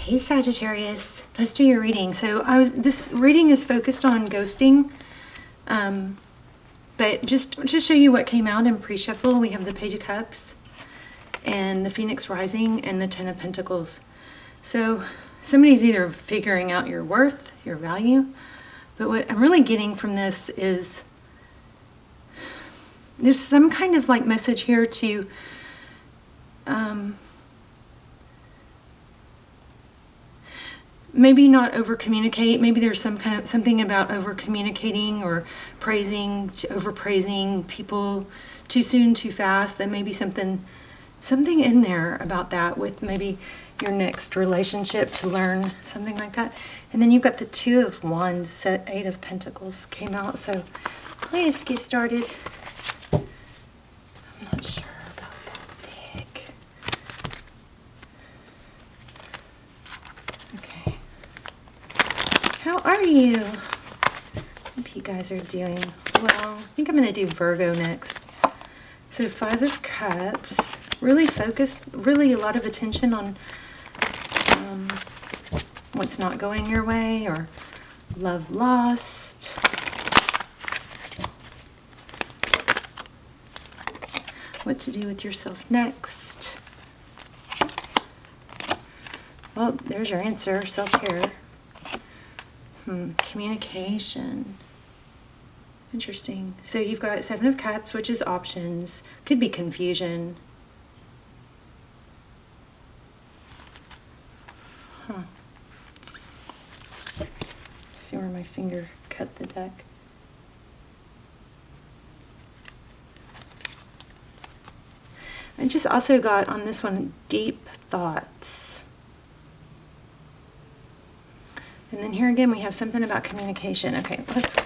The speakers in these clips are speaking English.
Hey Sagittarius, let's do your reading. So this reading is focused on ghosting, but just to show you what came out in pre-shuffle, we have the Page of Cups and the Phoenix Rising and the Ten of Pentacles. So somebody's either figuring out your worth, your value, but what I'm really getting from this is there's some kind of like message here to maybe not over communicate. Maybe there's something about over communicating or over praising people too soon, too fast. That may be something in there about that with maybe your next relationship, to learn something like that. And then you've got the Two of Wands, Eight of Pentacles came out. So let's get started. I'm not sure about that pick. Okay. How are you? Hope you guys are doing well. I think I'm going to do Virgo next. So Five of Cups. Really focused, really a lot of attention on what's not going your way, or love lost. What to do with yourself next. Well, there's your answer, self-care. Communication. Interesting. So you've got Seven of Cups, which is options. Could be confusion. See where my finger cut the deck. I just also got on this one deep thoughts. And then here again we have something about communication. Okay, let's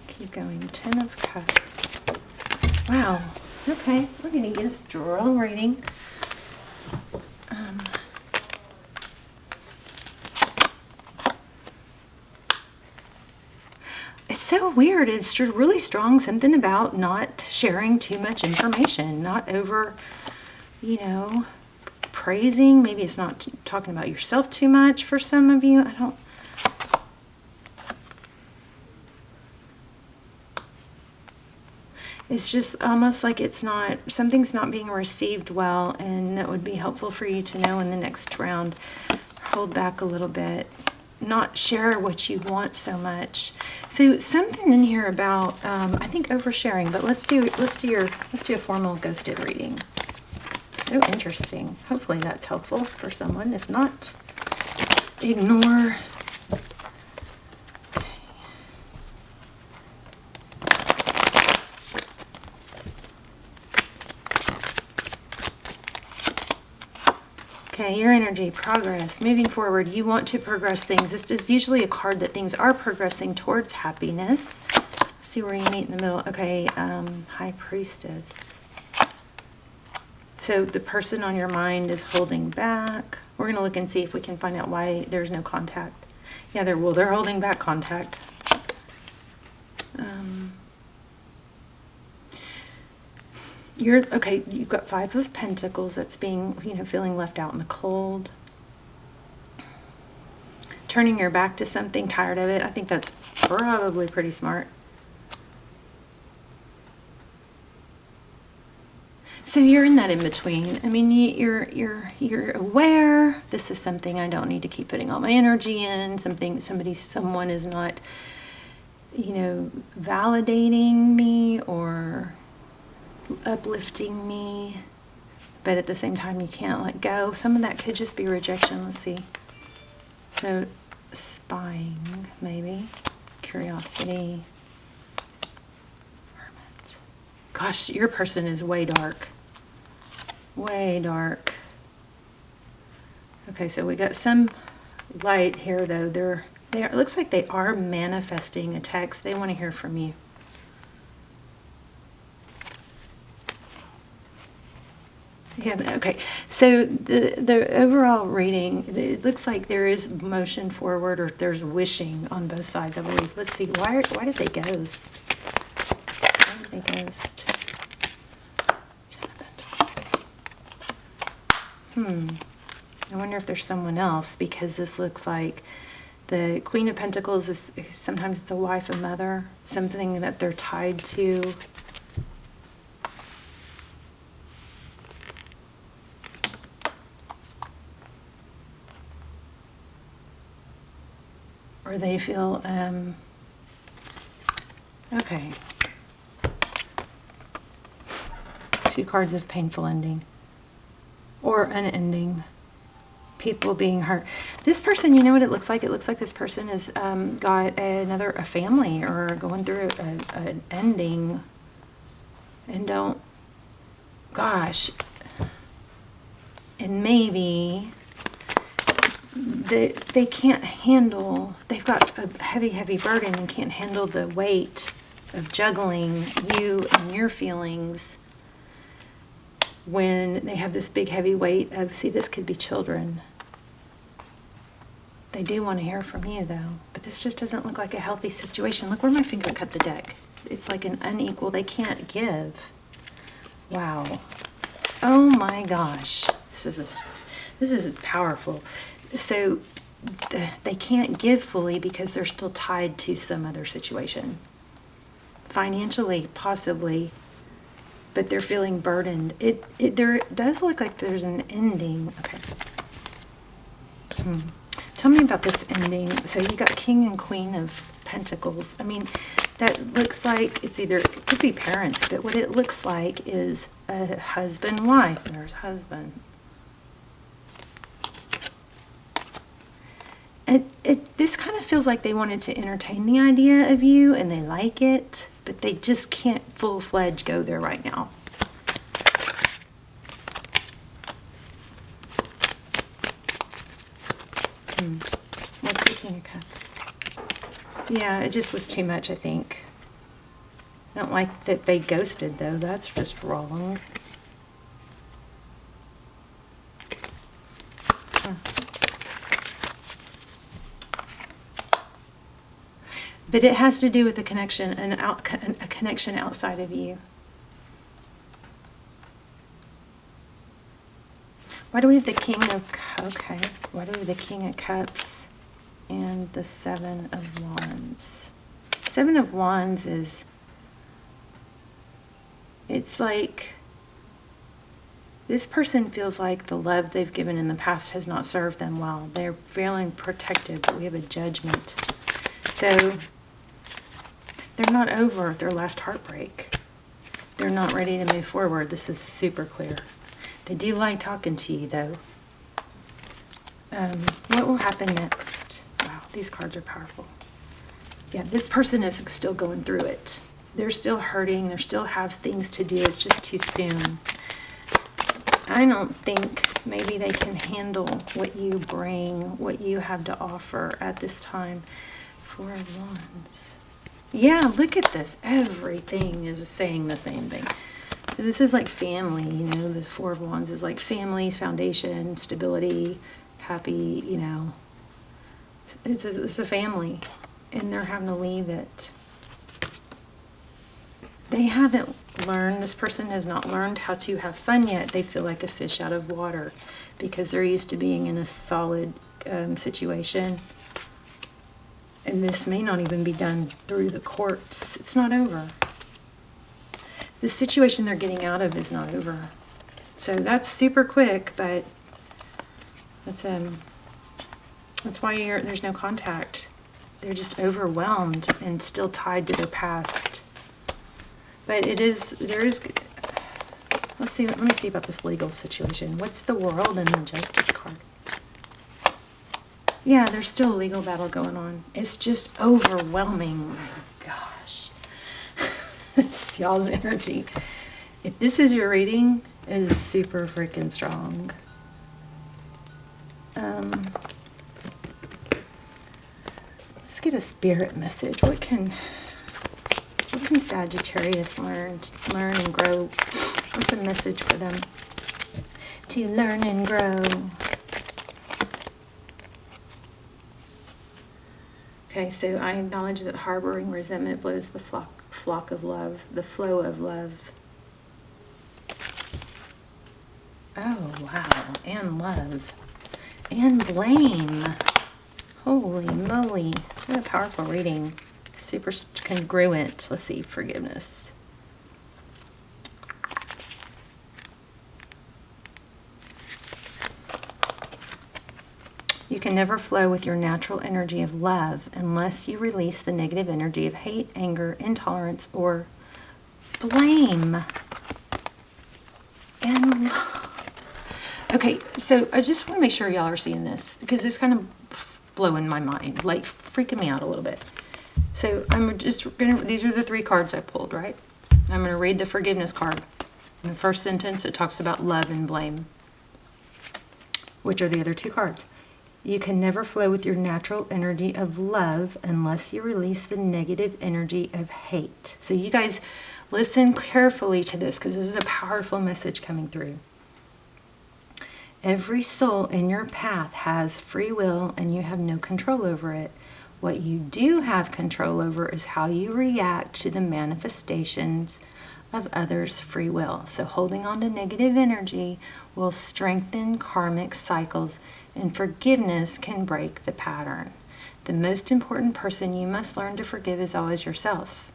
keep going. Ten of Cups. Wow. Okay, we're going to get a strong reading. It's so weird. It's just really strong. Something about not sharing too much information, not over, praising. Maybe it's not talking about yourself too much for some of you. It's just almost like something's not being received well, and that would be helpful for you to know in the next round. Hold back a little bit. Not share what you want so much. So something in here about I think oversharing, but let's do a formal ghosted reading. So interesting. Hopefully that's helpful for someone. If not, ignore. Okay, your energy, progress, moving forward. You want to progress things. This is usually a card that things are progressing towards happiness. Let's see where you meet in the middle. Okay, High Priestess. So the person on your mind is holding back. We're going to look and see if we can find out why there's no contact. Yeah, they're holding back contact. You've got Five of Pentacles. That's being, feeling left out in the cold. Turning your back to something, tired of it. I think that's probably pretty smart. So you're in that in between. I mean, you're aware this is something I don't need to keep putting all my energy in. Someone is not, validating me or uplifting me, but at the same time you can't let go. Some of that could just be rejection. Let's see. So spying, maybe. Curiosity. Hermit. Gosh, your person is way dark. Way dark. Okay, so we got some light here though. It looks like they are manifesting a text. They want to hear from you. Yeah, okay. So the overall reading, it looks like there is motion forward, or there's wishing on both sides, I believe. Let's see. Why did they ghost? Why did they ghost? Ten of Pentacles. I wonder if there's someone else, because this looks like the Queen of Pentacles is sometimes it's a wife, a mother, something that they're tied to. Or they feel, okay. 2 cards of painful ending. Or an ending. People being hurt. This person, you know what it looks like? It looks like this person has got a family, or going through an ending. And don't, gosh. And maybe they can't handle, they've got a heavy, heavy burden and can't handle the weight of juggling you and your feelings when they have this big, heavy weight of, see, this could be children. They do want to hear from you, though, but this just doesn't look like a healthy situation. Look where my finger cut the deck. It's like an unequal, they can't give. Wow. Oh my gosh. This is powerful. So they can't give fully because they're still tied to some other situation. Financially, possibly, but they're feeling burdened. There does look like there's an ending. Okay. Tell me about this ending. So you got King and Queen of Pentacles. I mean, that looks like it's either, it could be parents, but what it looks like is a husband, wife. There's husband. This kind of feels like they wanted to entertain the idea of you and they like it, but they just can't full-fledged go there right now. What's the King of Cups? Yeah, it just was too much, I think. I don't like that they ghosted, though. That's just wrong. But it has to do with a connection, a connection outside of you. Why do we have the King of, okay, why do we have the King of Cups and the Seven of Wands? Seven of Wands is, it's like, this person feels like the love they've given in the past has not served them well. They're feeling protected, but we have a Judgment. So, they're not over their last heartbreak. They're not ready to move forward. This is super clear. They do like talking to you, though. What will happen next? Wow, these cards are powerful. Yeah, this person is still going through it. They're still hurting. They still have things to do. It's just too soon. I don't think maybe they can handle what you bring, what you have to offer at this time. Four of Wands. Yeah, look at this. Everything is saying the same thing. So this is like family, you know, the Four of Wands is like families, foundation, stability, happy, you know. It's a family, and they're having to leave it. They haven't learned, this person has not learned how to have fun yet. They feel like a fish out of water because they're used to being in a solid situation. And this may not even be done through the courts. It's not over. The situation they're getting out of is not over. So that's super quick, but that's why there's no contact. They're just overwhelmed and still tied to their past. But there is, let me see about this legal situation. What's the World and the Justice card? Yeah, there's still a legal battle going on. It's just overwhelming. My gosh. It's y'all's energy. If this is your reading, it is super freaking strong. Let's get a spirit message. What can Sagittarius learn and grow? What's a message for them to learn and grow? Okay, so I acknowledge that harboring resentment blows the flock of love, the flow of love. Oh, wow, and love. and blame. Holy moly. What a powerful reading. Super congruent. Let's see, forgiveness. You can never flow with your natural energy of love unless you release the negative energy of hate, anger, intolerance, or blame. And okay, so I just want to make sure y'all are seeing this because it's kind of blowing my mind, like freaking me out a little bit. So I'm just gonna, these are the 3 cards I pulled, right? I'm gonna read the forgiveness card. In the first sentence, it talks about love and blame, which are the other 2 cards. You can never flow with your natural energy of love unless you release the negative energy of hate. So you guys listen carefully to this because this is a powerful message coming through. Every soul in your path has free will and you have no control over it. What you do have control over is how you react to the manifestations of others' free will. So holding on to negative energy will strengthen karmic cycles, and forgiveness can break the pattern. The most important person you must learn to forgive is always yourself.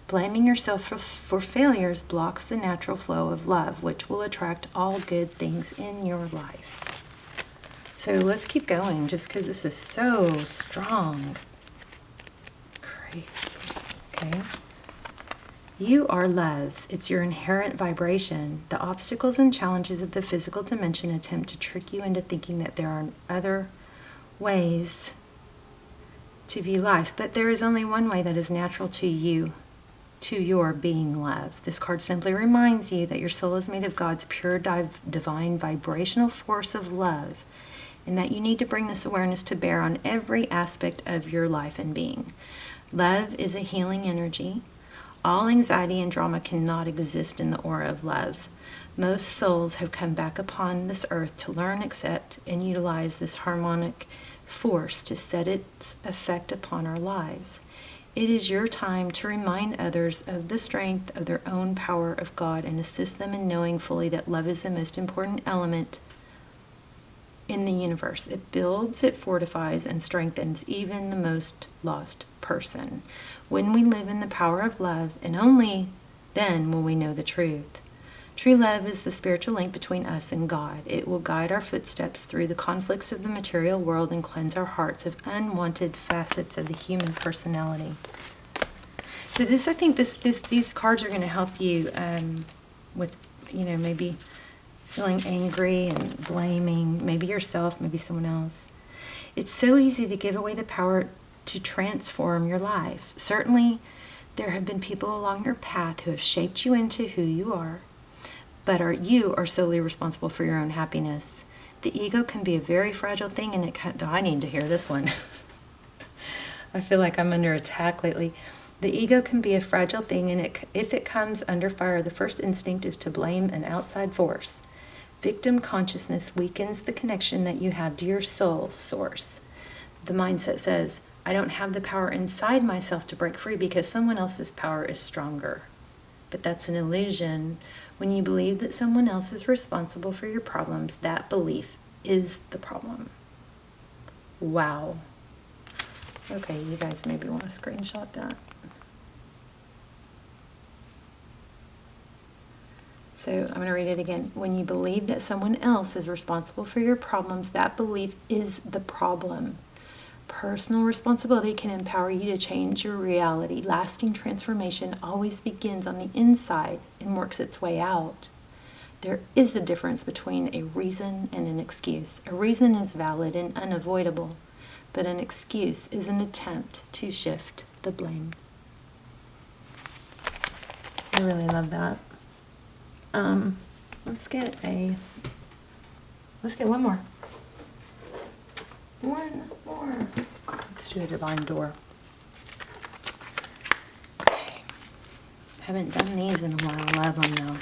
Blaming yourself for failures blocks the natural flow of love, which will attract all good things in your life. So let's keep going, just because this is so strong. Crazy. Okay. You are love. It's your inherent vibration. The obstacles and challenges of the physical dimension attempt to trick you into thinking that there are other ways to view life, but there is only one way that is natural to you, to your being love. This card simply reminds you that your soul is made of God's pure divine vibrational force of love, and that you need to bring this awareness to bear on every aspect of your life and being. Love is a healing energy. All anxiety and drama cannot exist in the aura of love. Most souls have come back upon this earth to learn, accept, and utilize this harmonic force to set its effect upon our lives. It is your time to remind others of the strength of their own power of God and assist them in knowing fully that love is the most important element in the universe. It builds, it fortifies, and strengthens even the most lost person. When we live in the power of love, and only then will we know the truth. True love is the spiritual link between us and God. It will guide our footsteps through the conflicts of the material world and cleanse our hearts of unwanted facets of the human personality. So this, I think these cards are going to help you with, maybe feeling angry and blaming, maybe yourself, maybe someone else. It's so easy to give away the power to transform your life. Certainly, there have been people along your path who have shaped you into who you are, but you are solely responsible for your own happiness. The ego can be a very fragile thing, and I need to hear this one. I feel like I'm under attack lately. The ego can be a fragile thing, and if it comes under fire, the first instinct is to blame an outside force. Victim consciousness weakens the connection that you have to your soul source. The mindset says, I don't have the power inside myself to break free because someone else's power is stronger. But that's an illusion. When you believe that someone else is responsible for your problems, that belief is the problem. Wow. Okay, you guys maybe want to screenshot that. So I'm going to read it again. When you believe that someone else is responsible for your problems, that belief is the problem. Personal responsibility can empower you to change your reality. Lasting transformation always begins on the inside and works its way out. There is a difference between a reason and an excuse. A reason is valid and unavoidable, but an excuse is an attempt to shift the blame. I really love that. Let's get one more. One more. Let's do a divine door. Okay. Haven't done these in a while. Love them though.